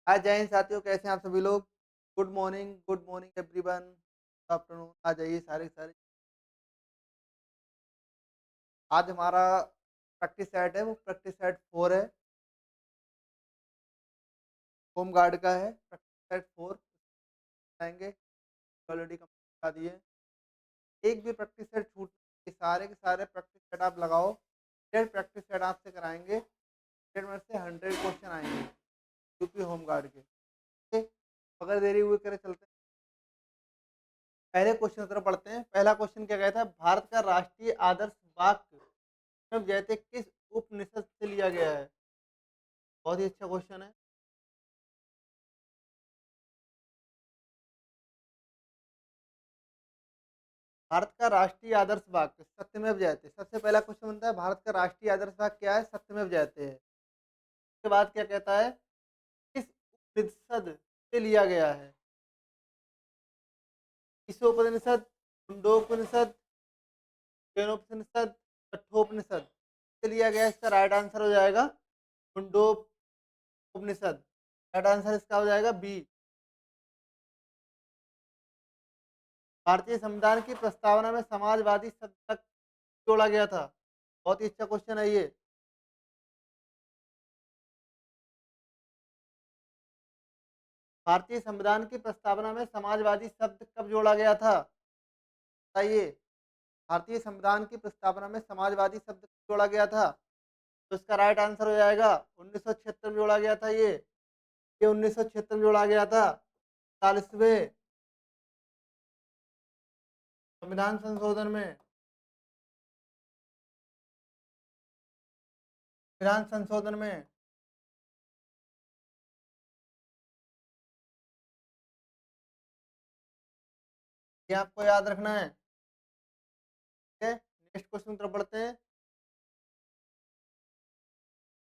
आज जय हिंद साथियों, कैसे हैं आप सभी लोग? Good morning everyone, good afternoon. आ जाइए सारे के सारे। आज हमारा प्रैक्टिस सेट है, वो प्रैक्टिस सेट 4 है, होम गार्ड का है। प्रैक्टिस सेट 4 आएँगे, ऑलरेडी कंप्लीट करा दिए। एक भी प्रैक्टिस सेट छूट के सारे प्रैक्टिस सेट आप लगाओ। 100 प्रैक्टिस सेट आपसे कराएँगे, 100 में से 100 क्वेश्चन आएँगे, यूपी होम गार्ड के। ठीक? बगैर देरी हुए करे चलते हैं। पहले क्वेश्चन की तरफ पढ़ते हैं। पहला क्वेश्चन क्या कहता है? भारत का राष्ट्रीय आदर्श वाक्य अब जैसे किस उपनिषद से लिया गया है? बहुत ही अच्छा क्वेश्चन है। भारत का राष्ट्रीय आदर्श वाक्य सत्यमेव जयते। सबसे पहला क्वेश्चन बनता है, भारत का राष्ट्रीय आदर्श वाक्य क्या है? सत्यमेव जयते है। उसके बाद क्या कहता है? किस उपनिषद से लिया गया है? ईशोपनिषद, मुंडोपनिषद, केनोपनिषद, कठोपनिषद से लिया गया है। इसका राइट आंसर हो जाएगा मुंडोपनिषद। राइट आंसर इसका हो जाएगा बी। भारतीय संविधान की प्रस्तावना में समाजवादी शब्द तक जोड़ा गया था। बहुत ही अच्छा क्वेश्चन है ये। भारतीय संविधान की प्रस्तावना में समाजवादी शब्द कब जोड़ा गया था? बताइए। भारतीय संविधान की प्रस्तावना में समाजवादी शब्द कब जोड़ा गया था? तो इसका राइट आंसर हो जाएगा 1976 में जोड़ा गया था ये 1976 में जोड़ा गया था। 40वें संविधान संशोधन में, संविधान संशोधन में। ये आपको याद रखना है। ठीक है, नेक्स्ट क्वेश्चन की तरफ बढ़ते हैं।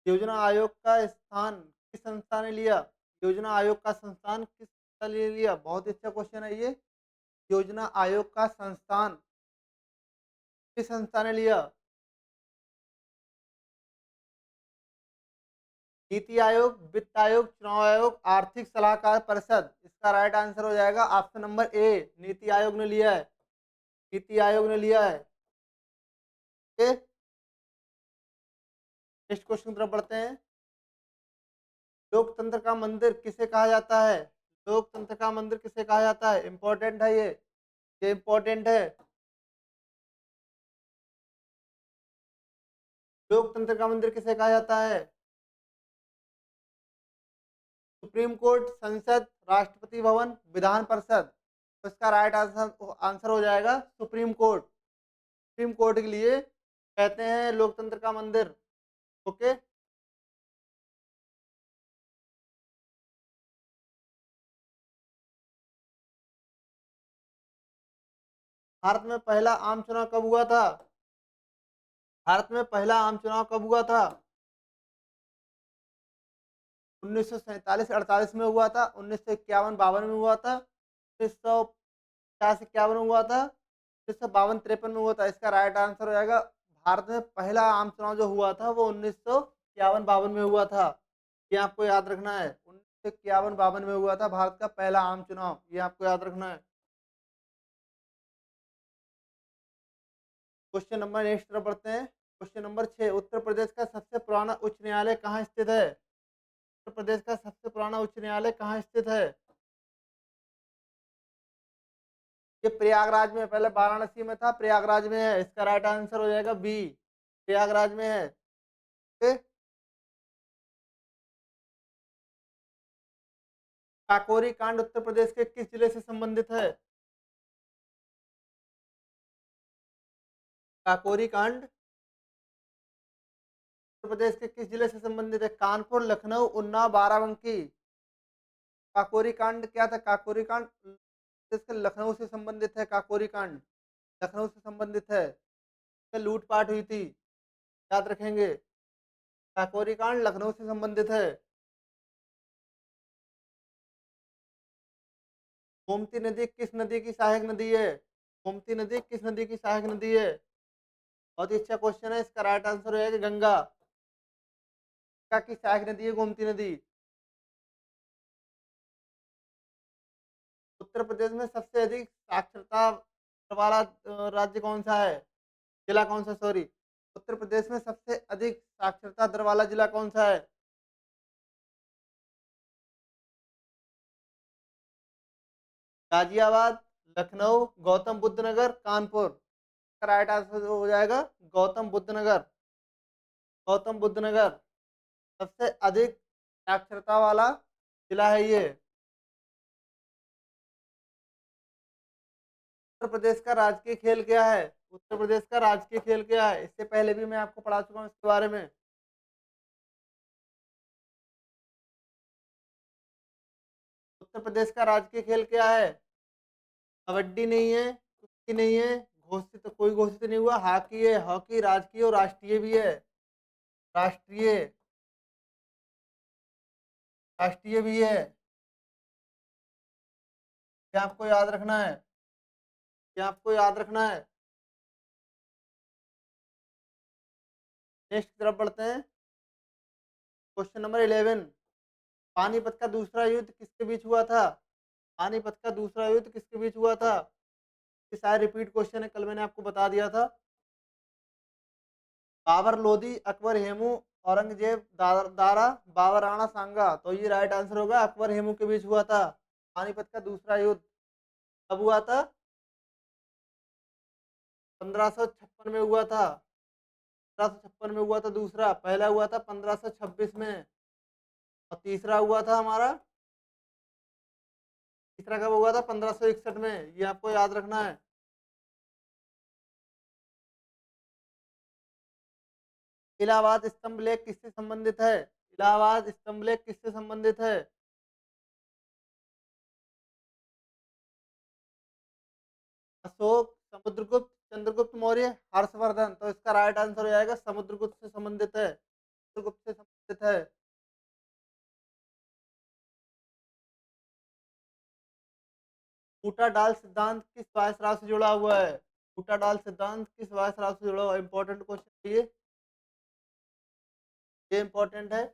योजना आयोग का स्थान किस संस्था ने लिया? योजना आयोग का संस्थान किस संस्था ने लिया? बहुत ही अच्छा क्वेश्चन है ये। योजना आयोग का संस्थान किस संस्था ने लिया? नीति आयोग, वित्त आयोग, चुनाव आयोग, आर्थिक सलाहकार परिषद। इसका राइट आंसर हो जाएगा option number A, NITI Aayog ने लिया है। नीति आयोग ने लिया है। नेक्स्ट क्वेश्चन की तरफ बढ़ते हैं। लोकतंत्र का मंदिर किसे कहा जाता है? लोकतंत्र का मंदिर किसे कहा जाता है? इंपॉर्टेंट है ये इंपॉर्टेंट है। लोकतंत्र का मंदिर किसे कहा जाता है? सुप्रीम कोर्ट, संसद, राष्ट्रपति भवन, विधान परिषद। तो इसका राइट आंसर आंसर हो जाएगा सुप्रीम कोर्ट। सुप्रीम कोर्ट के लिए कहते हैं लोकतंत्र का मंदिर। ओके। भारत में पहला आम चुनाव कब हुआ था? भारत में पहला आम चुनाव कब हुआ था? 1947-48 में हुआ था, 1951-52 में हुआ था, 1950-51 में हुआ था, 1952-53 में हुआ था। इसका राइट आंसर हो जाएगा, भारत में पहला आम चुनाव जो हुआ था वो 1951-52 में हुआ था। ये आपको याद रखना है। 1951-52 में हुआ था भारत का पहला आम चुनाव, ये आपको याद रखना है। क्वेश्चन नंबर नेक्स्ट तरफ बढ़ते हैं। क्वेश्चन नंबर 6, उत्तर प्रदेश का सबसे पुराना उच्च न्यायालय कहाँ स्थित है? उत्तर प्रदेश का सबसे पुराना उच्च न्यायालय कहाँ स्थित है? ये प्रयागराज में, पहले वाराणसी में था, प्रयागराज में है। इसका राइट आंसर हो जाएगा बी, प्रयागराज में है। ओके? काकोरी कांड उत्तर प्रदेश के किस जिले से संबंधित है? काकोरी कांड उत्तर प्रदेश के किस जिले से संबंधित है? कानपुर, लखनऊ, उन्नाव, बाराबंकी। काकोरी कांड क्या था? काकोरी कांड इसके लखनऊ से संबंधित है। काकोरी कांड लखनऊ से संबंधित है। लूटपाट हुई थी, याद रखेंगे। काकोरी कांड लखनऊ से संबंधित है। गोमती नदी किस नदी की सहायक नदी है? गोमती नदी किस नदी की सहायक नदी है? बहुत ही अच्छा क्वेश्चन है। इसका राइट आंसर हो जाएगा गंगा। गंगा की सहायक नदी है गोमती नदी। उत्तर प्रदेश में सबसे अधिक साक्षरता वाला राज्य कौन सा है? जिला कौन सा, सॉरी। उत्तर प्रदेश में सबसे अधिक साक्षरता दर वाला जिला कौन सा है? गाजियाबाद, लखनऊ, गौतम बुद्ध नगर, कानपुर। राइट आंसर हो जाएगा गौतम बुद्ध नगर। गौतम बुद्ध नगर सबसे अधिक साक्षरता वाला जिला है ये। उत्तर प्रदेश का राजकीय खेल क्या है? उत्तर प्रदेश का राजकीय खेल क्या है? इससे पहले भी मैं आपको पढ़ा चुका हूँ इसके बारे में। उत्तर प्रदेश का राजकीय खेल क्या है? कबड्डी नहीं है, कुश्ती नहीं है, घोषित कोई घोषित नहीं हुआ। हॉकी है, हॉकी राजकीय और राष्ट्रीय भी है। राष्ट्रीय, राष्ट्रीय भी है। क्या आपको याद रखना है? क्या आपको याद रखना है? नेक्स्ट की तरफ बढ़ते हैं। Question number 11। पानीपत का दूसरा युद्ध किसके बीच हुआ था? पानीपत का दूसरा युद्ध किसके बीच हुआ था? ये शायद रिपीट क्वेश्चन है, कल मैंने आपको बता दिया था। बाबर लोधी, अकबर हेमू, औरंगजेब दारा, बाबर राणा सांगा। तो ये राइट आंसर होगा, अकबर हेमू के बीच हुआ था पानीपत का दूसरा युद्ध। कब हुआ था? 1556 में हुआ था। 1556 में हुआ था दूसरा। पहला हुआ था 1526 में। और तीसरा हुआ था हमारा, तीसरा कब हुआ था? 1561 में। ये आपको याद रखना है। इलाहाबाद स्तंभ लेख किससे संबंधित है? इलाहाबाद स्तंभ लेख किससे संबंधित है? अशोक, समुद्रगुप्त, चंद्रगुप्त मौर्य, हर्षवर्धन। तो इसका राइट आंसर हो जाएगा समुद्रगुप्त से संबंधित है। समुद्रगुप्त से संबंधित है। फूटा डाल सिद्धांत किस वायसराय से जुड़ा हुआ है? फूटा डाल सिद्धांत किस वायसराय से जुड़ा हुआ है? इंपॉर्टेंट क्वेश्चन है ये इंपॉर्टेंट है।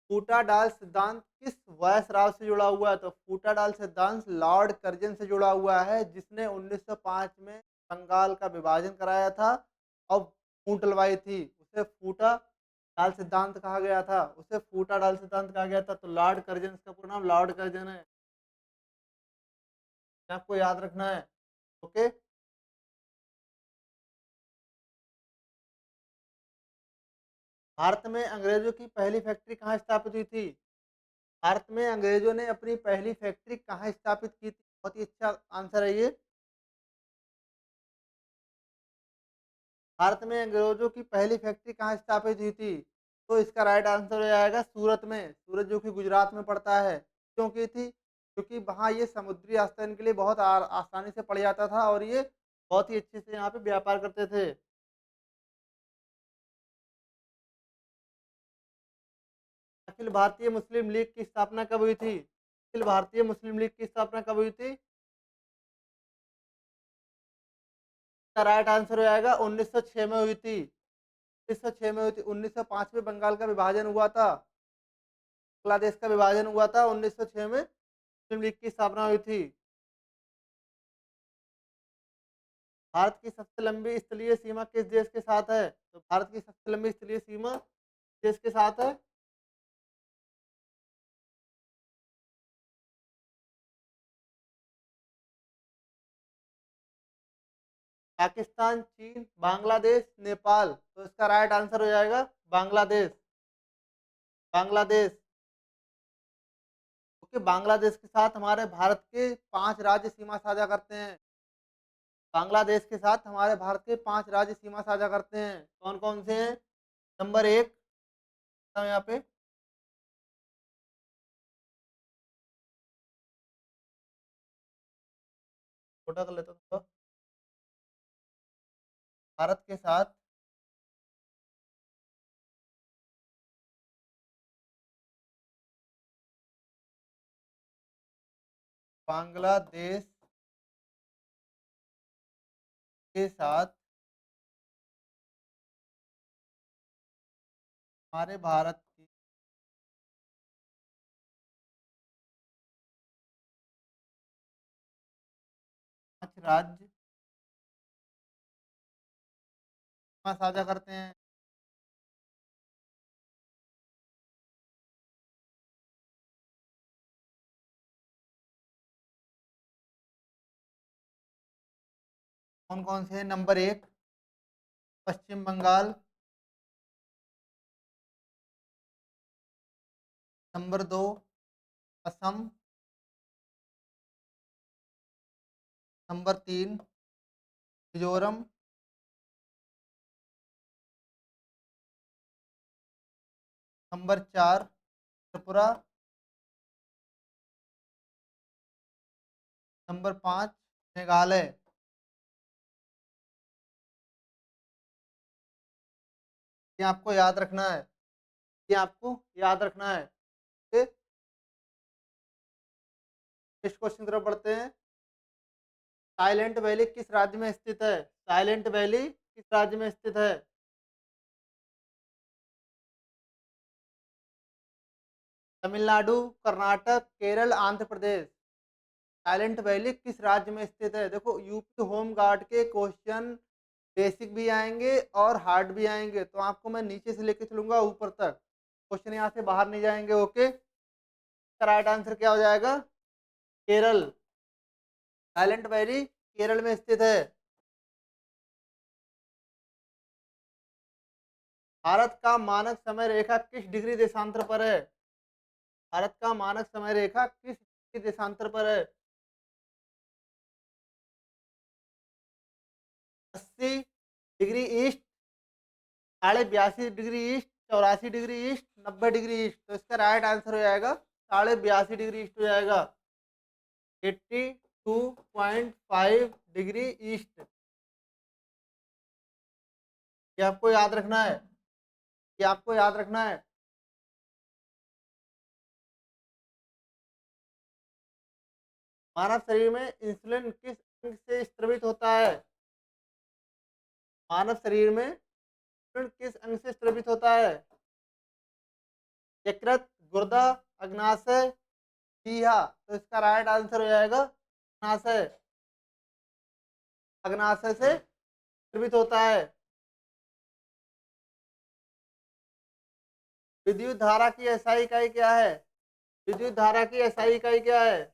फूटा डाल सिद्धांत किस वायसराय से जुड़ा हुआ है? तो फूटा डाल सिद्धांत लॉर्ड कर्जन से जुड़ा हुआ है, जिसने 1905 में बंगाल का विभाजन कराया था और फूट डलवाई थी। उसे फूटा डाल सिद्धांत कहा गया था। उसे फूटा डाल सिद्धांत कहा गया था। तो लॉर्ड कर्जन, इसका पूरा नाम लॉर्ड कर्जन है। आपको याद रखना है। ओके। भारत में अंग्रेजों की पहली फैक्ट्री कहाँ स्थापित हुई थी? भारत में अंग्रेजों ने अपनी पहली फैक्ट्री कहाँ स्थापित की थी? बहुत ही अच्छा आंसर है ये। भारत में अंग्रेजों की पहली फैक्ट्री कहाँ स्थापित हुई थी? तो इसका राइट आंसर हो जाएगा सूरत में। सूरत जो कि गुजरात में पड़ता है। क्यों की थी? क्योंकि वहाँ ये समुद्री आस्था के लिए बहुत आसानी से पड़ जाता था और ये बहुत ही अच्छे से यहाँ पे व्यापार करते थे। अखिल भारतीय मुस्लिम लीग की स्थापना कब हुई थी? अखिल भारतीय मुस्लिम लीग की स्थापना कब हुई थी? इसका राइट आंसर हो जाएगा 1906 में हुई थी। 1906 में हुई थी। 1905 में बंगाल का विभाजन हुआ था। बांग्लादेश का विभाजन हुआ था 1906 में। मुस्लिम लीग की स्थापना हुई थी। भारत की सबसे लंबी स्थलीय सीमा किस देश के साथ है? तो भारत की सबसे लंबी स्थलीय सीमा देश के साथ है? पाकिस्तान, चीन, बांग्लादेश, नेपाल। तो इसका राइट आंसर हो जाएगा बांग्लादेश। बांग्लादेश। क्योंकि बांग्लादेश के साथ हमारे भारत के 5 राज्य सीमा साझा करते हैं। बांग्लादेश के साथ हमारे भारत के 5 राज्य सीमा साझा करते हैं। कौन कौन से हैं? नंबर 1 यहाँ पे छोटा कर लेता हूँ। भारत के साथ बांग्लादेश के साथ हमारे भारत की राज्य सीमा साझा करते हैं? कौन-कौन से हैं? Number 1 Paschim Bengal, number 2 Assam, number 3 Mizoram, number 4 Tripura, number 5 Meghalaya. ये आपको याद रखना है, ये आपको याद रखना है। ओके, नेक्स्ट क्वेश्चन की तरफ बढ़ते हैं। साइलेंट वैली किस राज्य में स्थित है? साइलेंट वैली किस राज्य में स्थित है? तमिलनाडु, कर्नाटक, केरल, आंध्र प्रदेश। साइलेंट वैली किस राज्य में स्थित है? देखो यूपी होम गार्ड के क्वेश्चन बेसिक भी आएंगे और हार्ड भी आएंगे, तो आपको मैं नीचे से लेके चलूंगा ऊपर तक, क्वेश्चन यहाँ से बाहर नहीं जाएंगे। ओके, राइट आंसर क्या हो जाएगा? केरल। साइलेंट वैली केरल में स्थित है। भारत का मानक समय रेखा किस डिग्री देशांतर पर है? भारत का मानक समय रेखा किस डिग्री देशांतर पर है? 80 degree east, 82.5 degree east, 84 degree east, 90 degree east. तो इसका राइट आंसर हो जाएगा 82.5 डिग्री ईस्ट हो जाएगा। 82.5 डिग्री ईस्ट। ये आपको याद रखना है, ये आपको याद रखना है। मानव शरीर में इंसुलिन किस अंग से स्त्रवित होता है? मानव शरीर में इंसुलिन किस अंग से स्त्रवित होता है? यकृत, गुर्दा, अग्नाशय, प्लीहा। तो इसका राइट आंसर हो जाएगा अग्नाशय। अग्नाशय से स्त्रवित होता है। विद्युत धारा की एसआई इकाई क्या है? विद्युत धारा की एसआई इकाई क्या है?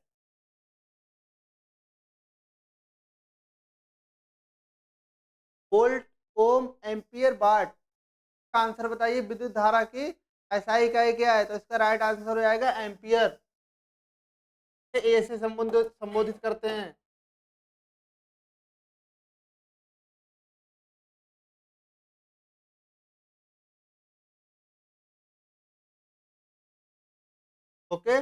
वोल्ट, ओम, एम्पियर, वाट। का आंसर बताइए, विद्युत धारा की एसआई इकाई क्या है? तो इसका राइट आंसर हो जाएगा एम्पियर। ए से संबंधित संबोधित करते हैं। ओके,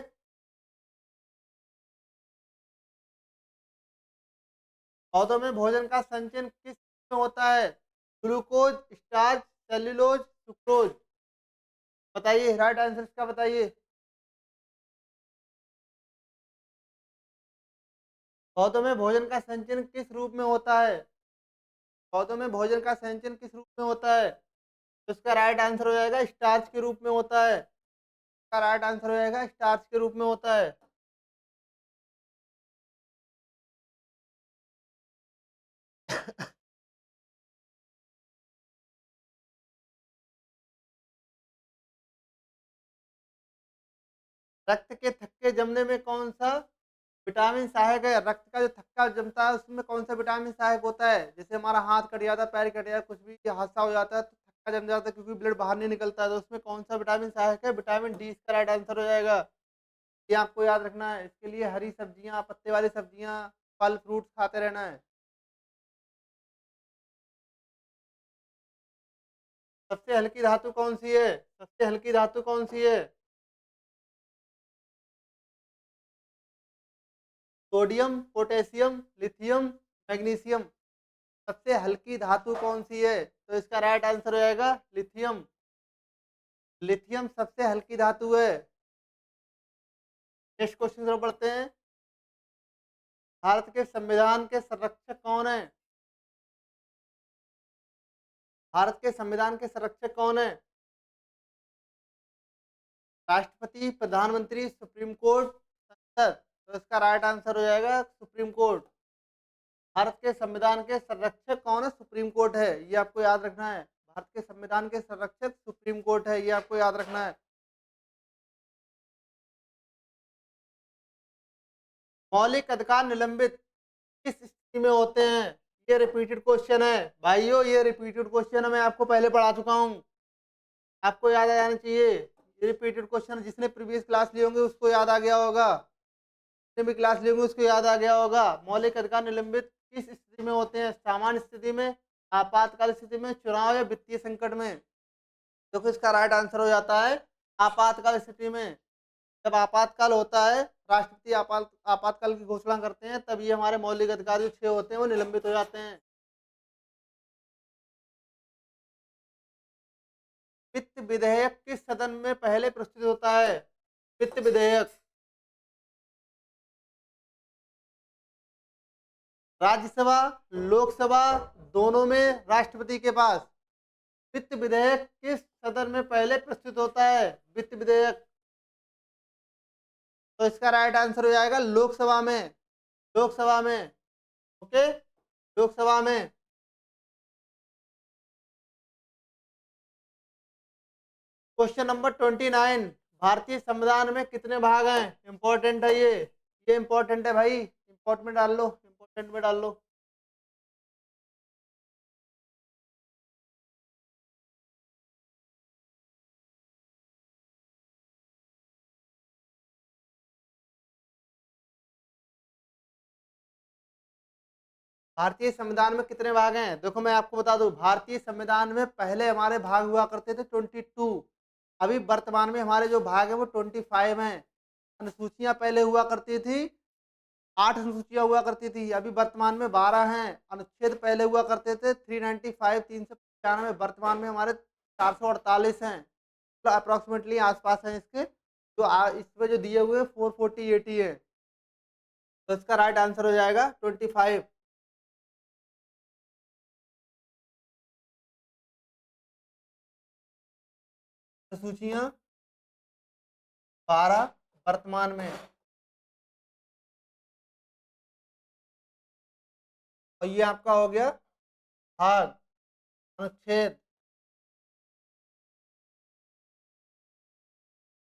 पौधों में भोजन का संचयन किस में होता है? Glucose, starch, cellulose, sucrose. बताइए राइट आंसर इसका बताइए। पौधों में भोजन का संचयन किस रूप में होता है? पौधों में भोजन का संचयन किस रूप में होता है? तो इसका राइट आंसर हो जाएगा स्टार्च के रूप में होता है। इसका राइट आंसर हो जाएगा स्टार्च के रूप में होता है। रक्त के थक्के जमने में कौन सा विटामिन सहायक है? रक्त का जो थक्का जमता है उसमें कौन सा विटामिन सहायक होता है? जैसे हमारा हाथ कट जाता है, पैर कट जाता है, कुछ भी हादसा हो जाता है तो थक्का जम जाता है क्योंकि ब्लड बाहर नहीं निकलता है, तो उसमें कौन सा विटामिन सहायक है? विटामिन डी इसका राइट आंसर हो जाएगा। ये आपको याद रखना है। इसके लिए हरी सब्जियां, पत्ते वाली सब्जियां, फल फ्रूट खाते रहना है। सबसे हल्की धातु कौन सी है? सबसे हल्की धातु कौन सी है? Sodium, potassium, lithium, magnesium. सबसे हल्की धातु कौन सी है? तो इसका राइट आंसर हो जाएगा लिथियम। लिथियम सबसे हल्की धातु है। नेक्स्ट क्वेश्चन तरफ बढ़ते हैं। भारत के संविधान के संरक्षक कौन है? भारत के संविधान के संरक्षक कौन है? राष्ट्रपति, प्रधानमंत्री, सुप्रीम कोर्ट, संसद। तो इसका राइट आंसर हो जाएगा सुप्रीम कोर्ट। भारत के संविधान के संरक्षक कौन है? सुप्रीम कोर्ट है, ये आपको याद रखना है। भारत के संविधान के संरक्षक सुप्रीम कोर्ट है, ये आपको याद रखना है। मौलिक अधिकार निलंबित किस स्थिति में होते हैं? ये रिपीटेड क्वेश्चन है भाइयों, ये रिपीटेड क्वेश्चन है, मैं आपको पहले पढ़ा चुका हूँ, आपको याद आ जाना चाहिए। ये रिपीटेड क्वेश्चन जिसने प्रीवियस क्लास लिए होंगे उसको याद आ गया होगा, जिसने भी क्लास लिए होंगे उसको याद आ गया होगा। मौलिक अधिकार निलंबित किस स्थिति में होते हैं? सामान्य स्थिति में, आपातकाल स्थिति में, चुनाव या वित्तीय संकट में? तो फिर इसका राइट आंसर हो जाता है आपातकाल स्थिति में। जब आपातकाल होता है, राष्ट्रपति आपातकाल की घोषणा करते हैं, तब ये हमारे मौलिक अधिकार जो 6 होते हैं वो निलंबित हो जाते हैं। वित्त विधेयक किस सदन में पहले प्रस्तुत होता है? वित्त विधेयक राज्यसभा, लोकसभा, दोनों में, राष्ट्रपति के पास। वित्त विधेयक किस सदन में पहले प्रस्तुत होता है? वित्त विधेयक, तो इसका राइट आंसर हो जाएगा लोकसभा में। लोकसभा में, ओके, लोकसभा में। क्वेश्चन नंबर 29, भारतीय संविधान में कितने भाग हैं? इंपॉर्टेंट है ये इंपॉर्टेंट है भाई, इंपॉर्टेंट में डाल लो, इंपॉर्टेंट में डाल लो। भारतीय संविधान में कितने भाग हैं? देखो मैं आपको बता दूं, भारतीय संविधान में पहले हमारे भाग हुआ करते थे 22, अभी वर्तमान में हमारे जो भाग है वो 25 हैं। अनुसूचियां पहले हुआ करती थी, 8 अनुसूचियां हुआ करती थी, अभी वर्तमान में 12 हैं। अनुच्छेद पहले हुआ करते थे 395, 395, वर्तमान में हमारे 448 हैं। तो अप्रोक्सीमेटली आसपास हैं इसके, तो इसमें जो दिए हुए 440 80 है, तो इसका राइट आंसर हो जाएगा 25। सूचियां 12 वर्तमान में, और ये आपका हो गया भाग, अनुच्छेद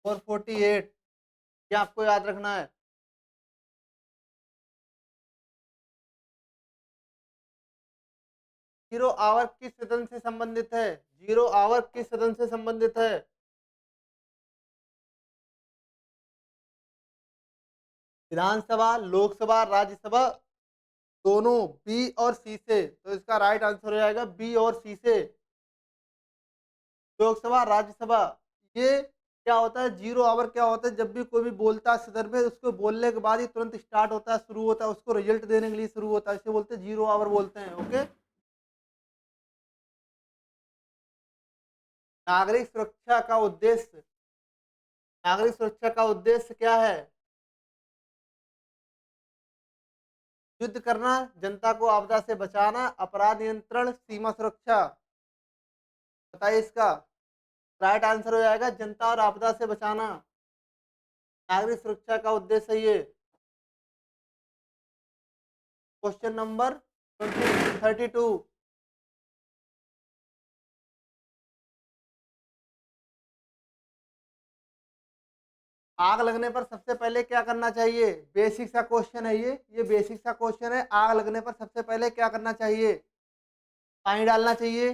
448, ये आपको याद रखना है। जीरो आवर किस सदन से संबंधित है? जीरो आवर किस सदन से संबंधित है? विधानसभा, लोकसभा, राज्यसभा, दोनों, बी और सी से, तो इसका राइट आंसर हो जाएगा बी और सी से। लोकसभा, राज्यसभा, ये क्या होता है? जीरो आवर क्या होता है? जब भी कोई भी बोलता है सदन में, उसको बोलने के बाद ही तुरंत स्टार्ट होता है, शुरू होता है, उसको रिजल्ट देने के लिए शुरू होता है, इसे बोलते हैं जीरो आवर बोलते हैं। ओके, नागरिक सुरक्षा का उद्देश्य, नागरिक सुरक्षा का उद्देश्य क्या है? युद्ध करना, जनता को आपदा से बचाना, अपराध नियंत्रण, सीमा सुरक्षा, बताइए इसका राइट आंसर हो जाएगा जनता और आपदा से बचाना, नागरिक सुरक्षा का उद्देश्य है ये। क्वेश्चन नंबर 32, आग लगने पर सबसे पहले क्या करना चाहिए? बेसिक सा क्वेश्चन है ये बेसिक सा क्वेश्चन है। आग लगने पर सबसे पहले क्या करना चाहिए? पानी डालना चाहिए,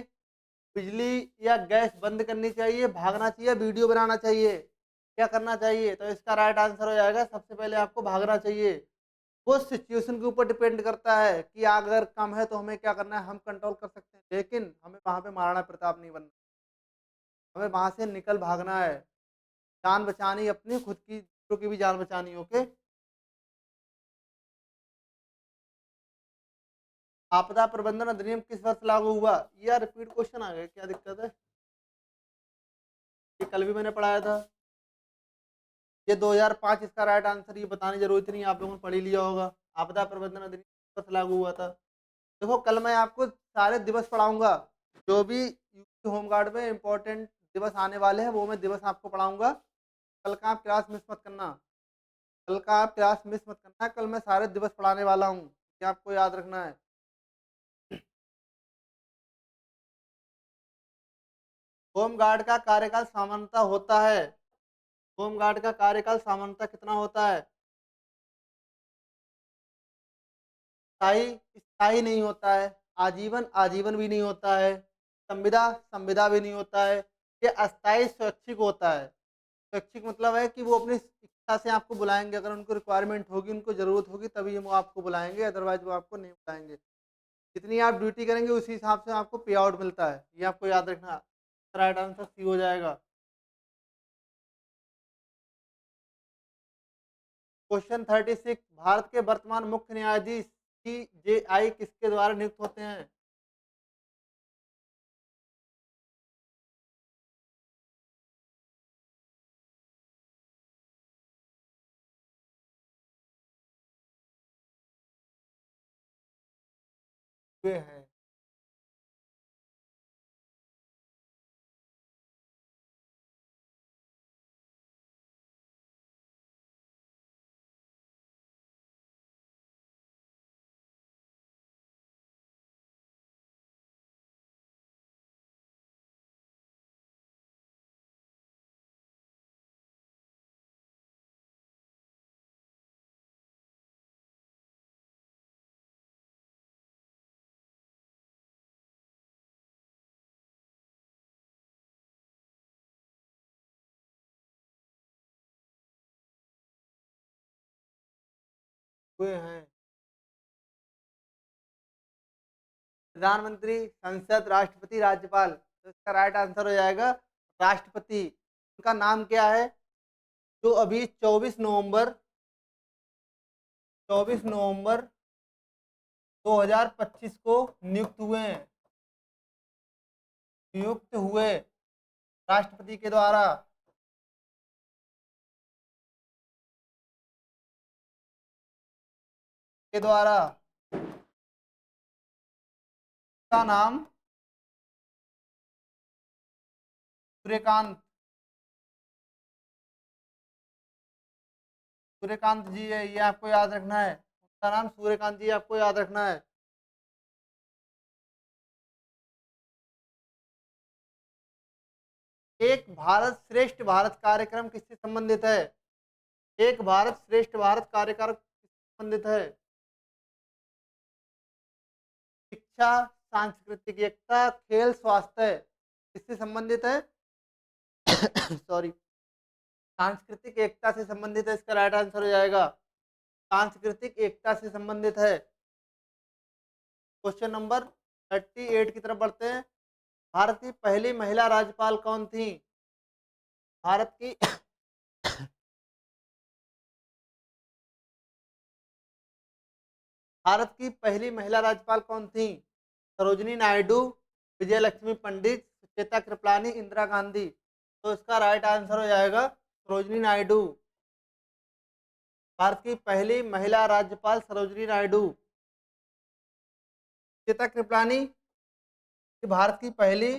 बिजली या गैस बंद करनी चाहिए, भागना चाहिए, वीडियो बनाना चाहिए, क्या करना चाहिए? तो इसका राइट आंसर हो जाएगा सबसे पहले आपको भागना चाहिए। वो सिचुएशन के ऊपर डिपेंड करता है कि आग अगर कम है तो हमें क्या करना है, हम कंट्रोल कर सकते हैं, लेकिन हमें वहां पे महाराणा प्रताप नहीं बनना, हमें वहां से निकल भागना है, जान बचानी अपनी, खुद की, दूसरों की भी जान बचानी। ओके, आपदा प्रबंधन अधिनियम किस वर्ष लागू हुआ? यार रिपीट क्वेश्चन आ गया, क्या दिक्कत है? ये कल भी मैंने पढ़ाया था, ये 2005 इसका राइट आंसर, ये बताने की जरूरत नहीं, आप लोगों ने पढ़ ही लिया होगा। आपदा प्रबंधन अधिनियम किस वर्ष लागू हुआ था? देखो कल मैं आपको सारे दिवस पढ़ाऊंगा, जो भी यूपी होमगार्ड में इंपॉर्टेंट दिवस आने वाले हैं वो मैं दिवस आपको पढ़ाऊंगा। कल का आप क्लास मिस मत करना, कल का आप क्लास मिस मत करना, कल मैं सारे दिवस पढ़ाने वाला हूँ। ये आपको याद रखना है। होमगार्ड का कार्यकाल सामान्यतः होता है, होमगार्ड का कार्यकाल सामान्यतः कितना होता है? स्थायी स्थायी नहीं होता है, आजीवन आजीवन भी नहीं होता है, संविदा संविदा भी नहीं होता है, ये अस्थायी स्वैच्छिक होता है। स्वैच्छिक मतलब है कि वो अपनी इच्छा से आपको बुलाएँगे, अगर उनको रिक्वायरमेंट होगी, उनको ज़रूरत होगी तभी वो आपको बुलाएँगे, अदरवाइज़ वो आपको नहीं बुलाएँगे। जितनी आप ड्यूटी करेंगे उसी हिसाब से आपको पे आउट मिलता है, ये आपको याद रखना। राइट आंसर सी हो जाएगा। क्वेश्चन 36 भारत के वर्तमान मुख्य न्यायाधीश सीजेआई किसके द्वारा नियुक्त होते हैं? वे हैं वे हैं प्रधानमंत्री, संसद, राष्ट्रपति, राज्यपाल। तो इसका राइट आंसर हो जाएगा राष्ट्रपति। उनका नाम क्या है? जो अभी 24 नवंबर 2025 को नियुक्त हुए हैं, नियुक्त हुए राष्ट्रपति के द्वारा का नाम सूर्यकांत सूर्यकांत जी है, ये आपको याद रखना है। उसका नाम सूर्यकांत जी आपको याद रखना है। एक भारत श्रेष्ठ भारत कार्यक्रम किससे संबंधित है? एक भारत श्रेष्ठ भारत कार्यक्रम किससे संबंधित है? शिक्षा, सांस्कृतिक एकता, खेल, स्वास्थ्य किससे संबंधित है? सॉरी, सांस्कृतिक एकता से संबंधित है, इसका राइट आंसर हो जाएगा। सांस्कृतिक एकता से संबंधित है। क्वेश्चन नंबर 38 की तरफ बढ़ते हैं। भारत की पहली महिला राज्यपाल कौन थी? भारत की भारत की पहली महिला राज्यपाल कौन थी? सरोजिनी नायडू, विजय लक्ष्मी पंडित, सुचेता कृपलानी, इंदिरा गांधी। तो इसका राइट आंसर हो जाएगा सरोजिनी नायडू। भारत की पहली महिला राज्यपाल सरोजिनी नायडू। सुचेता कृपलानी भारत की पहली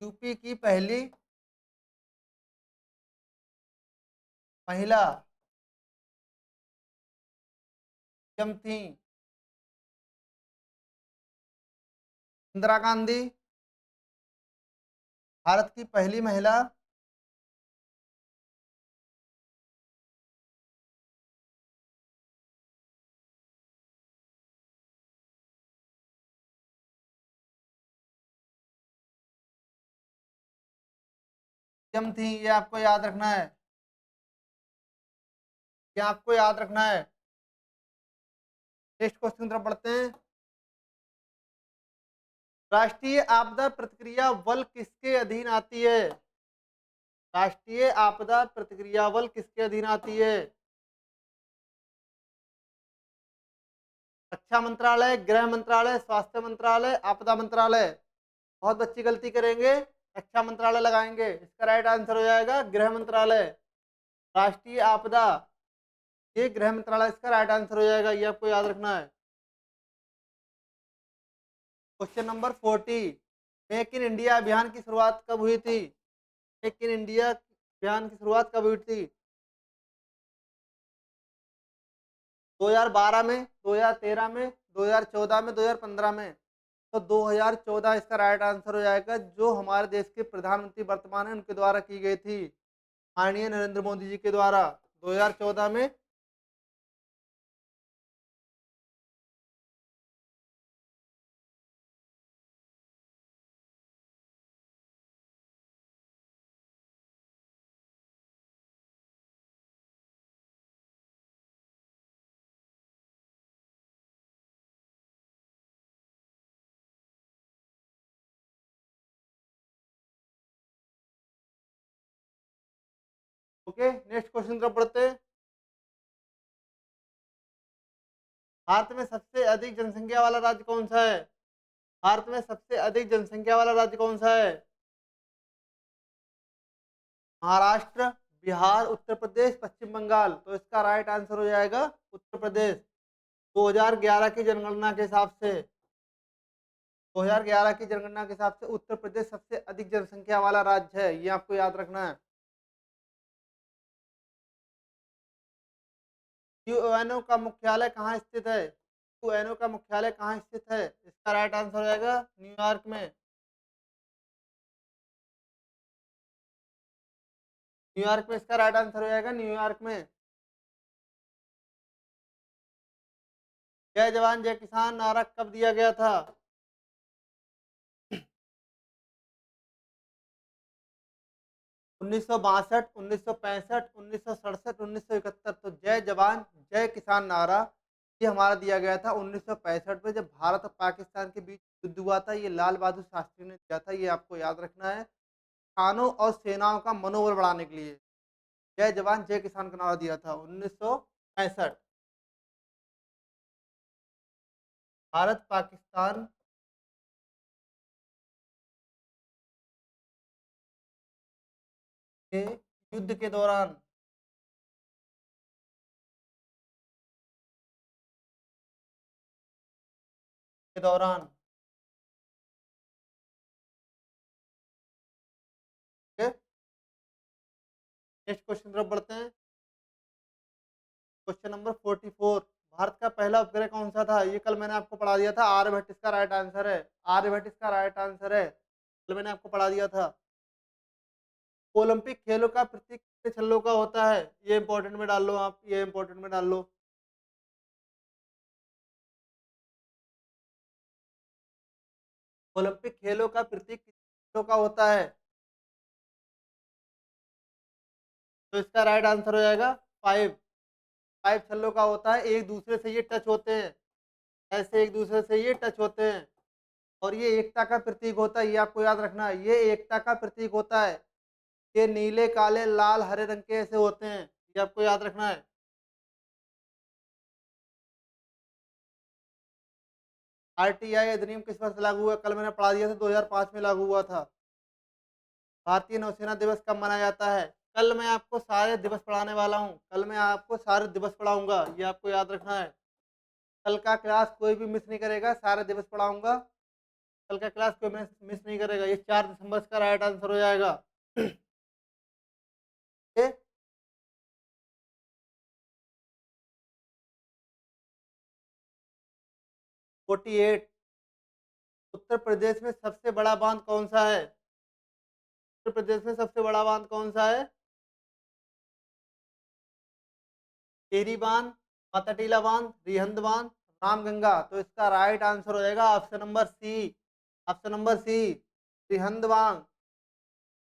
यूपी की पहली महिला सीएम थी। इंदिरा गांधी भारत की पहली महिला सीएम थी, ये आपको याद रखना है। ये आपको याद रखना है। नेक्स्ट क्वेश्चन की तरफ बढ़ते हैं। राष्ट्रीय आपदा प्रतिक्रिया बल किसके अधीन आती है? राष्ट्रीय आपदा प्रतिक्रिया बल किसके अधीन आती है? रक्षा मंत्रालय, गृह मंत्रालय, स्वास्थ्य मंत्रालय, आपदा मंत्रालय। बहुत बच्चे गलती करेंगे, रक्षा मंत्रालय लगाएंगे। इसका राइट आंसर हो जाएगा गृह मंत्रालय। राष्ट्रीय आपदा, ये गृह मंत्रालय इसका राइट आंसर हो जाएगा, ये आपको याद रखना है। Question number 40, make in India अभियान की शुरुआत कब हुई थी? मेक इन इंडिया अभियान की शुरुआत कब हुई थी? 2012 में, 2013 में, 2014 में, 2015 में। तो 2014 इसका राइट आंसर हो जाएगा, जो हमारे देश के प्रधानमंत्री वर्तमान है उनके द्वारा की गई थी, माननीय नरेंद्र मोदी जी के द्वारा 2014 में। ओके, नेक्स्ट क्वेश्चन तरफ बढ़ते हैं। भारत में सबसे अधिक जनसंख्या वाला राज्य कौन सा है? भारत में सबसे अधिक जनसंख्या वाला राज्य कौन सा है? महाराष्ट्र, बिहार, उत्तर प्रदेश, पश्चिम बंगाल। तो इसका राइट आंसर हो जाएगा उत्तर प्रदेश। 2011 की जनगणना के हिसाब से 2011 की जनगणना के हिसाब से उत्तर प्रदेश सबसे अधिक जनसंख्या वाला राज्य है, ये आपको याद रखना है। यूएनओ का मुख्यालय कहाँ स्थित है? यूएनओ का मुख्यालय कहाँ स्थित है? इसका राइट आंसर हो जाएगा न्यूयॉर्क में। न्यूयॉर्क में इसका राइट आंसर हो जाएगा, न्यूयॉर्क में। जय जवान जय किसान नारा कब दिया गया था? 1962, 1965, 1967, 1971। तो जय जवान जय किसान नारा ये हमारा दिया गया था 1965 में, जब भारत और पाकिस्तान के बीच युद्ध हुआ था। ये लाल बहादुर शास्त्री ने दिया था, ये आपको याद रखना है। किसानों और सेनाओं का मनोबल बढ़ाने के लिए जय जवान जय किसान का नारा दिया था 1965। भारत पाकिस्तान के युद्ध के दौरान नेक्स्ट क्वेश्चन तरफ बढ़ते हैं। Question number 44। भारत का पहला उपग्रह कौन सा था? ये कल मैंने आपको पढ़ा दिया था, आर्यभट्ट इसका राइट आंसर है। आर्यभट्ट इसका राइट आंसर है, कल मैंने आपको पढ़ा दिया था। ओलंपिक खेलों का प्रतीक कितने छल्लों का होता है? ये इंपॉर्टेंट में डाल लो आप, ये इंपॉर्टेंट में डाल लो। ओलंपिक खेलों का प्रतीक कितने छल्लों का होता है? तो इसका राइट आंसर हो जाएगा 5। 5 छल्लों का होता है। एक दूसरे से ये टच होते हैं, ऐसे एक दूसरे से ये टच होते हैं, और ये एकता का प्रतीक होता है, ये आपको याद रखना है। ये एकता का प्रतीक होता है। ये नीले काले लाल हरे रंग के ऐसे होते हैं, ये आपको याद रखना है। आरटीआई अधिनियम किस वर्ष लागू हुआ? कल मैंने पढ़ा दिया था, 2005 में लागू हुआ था। भारतीय नौसेना दिवस कब मनाया जाता है? कल मैं आपको सारे दिवस पढ़ाने वाला हूँ, कल मैं आपको सारे दिवस पढ़ाऊंगा, ये आपको याद रखना है। कल का क्लास कोई भी मिस नहीं करेगा, सारे दिवस पढ़ाऊंगा। कल का क्लास कोई मिस नहीं करेगा। ये 4 दिसंबर का राइट आंसर हो जाएगा। 48। उत्तर प्रदेश में सबसे बड़ा बांध कौन सा है? उत्तर प्रदेश में सबसे बड़ा बांध कौन सा है? टिहरी बांध, माता टीला बांध, रिहंद बांध, रामगंगा। तो इसका राइट आंसर हो जाएगा option number C. Option number C, Rihand बांध।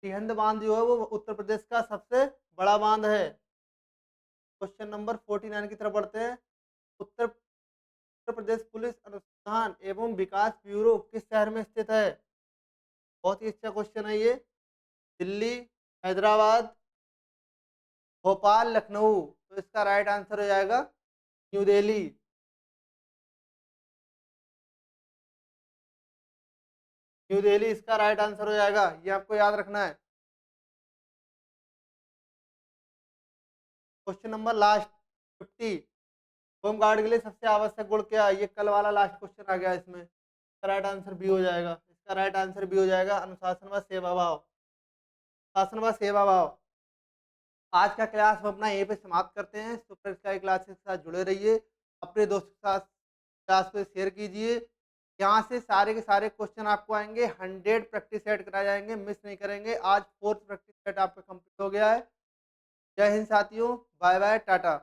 रिहंद बांध जो है वो उत्तर प्रदेश का सबसे बड़ा बांध है। क्वेश्चन नंबर 49 की तरफ बढ़ते हैं। उत्तर प्रदेश पुलिस अनुसंधान एवं विकास ब्यूरो किस शहर में स्थित है? बहुत ही अच्छा क्वेश्चन है ये। दिल्ली, हैदराबाद, भोपाल, लखनऊ। तो इसका राइट आंसर हो जाएगा न्यू दिल्ली। न्यू दिल्ली इसका राइट आंसर हो जाएगा, ये आपको याद रखना है। Question number last 50। Home guard के लिए सबसे आवश्यक गुण क्या है? ये कल वाला लास्ट क्वेश्चन आ गया इसमें। इसका राइट आंसर बी हो जाएगा। इसका राइट आंसर बी हो जाएगा, अनुशासन व सेवा भाव। शासन व सेवा भाव। आज का क्लास हम अपना यहीं पे समाप्त करते हैं। सुपर स्काई क्लासेस के साथ जुड़े रहिए। अपने दोस्तों के साथ क्लास को शेयर कीजिए। यहाँ से सारे के सारे क्वेश्चन आपको आएँगे, 100 प्रैक्टिस सेट कराए जाएँगे, मिस नहीं करेंगे। आज 4th प्रैक्टिस सेट आपका कंप्लीट हो गया है। जय हिंद साथियों, बाय बाय, टाटा।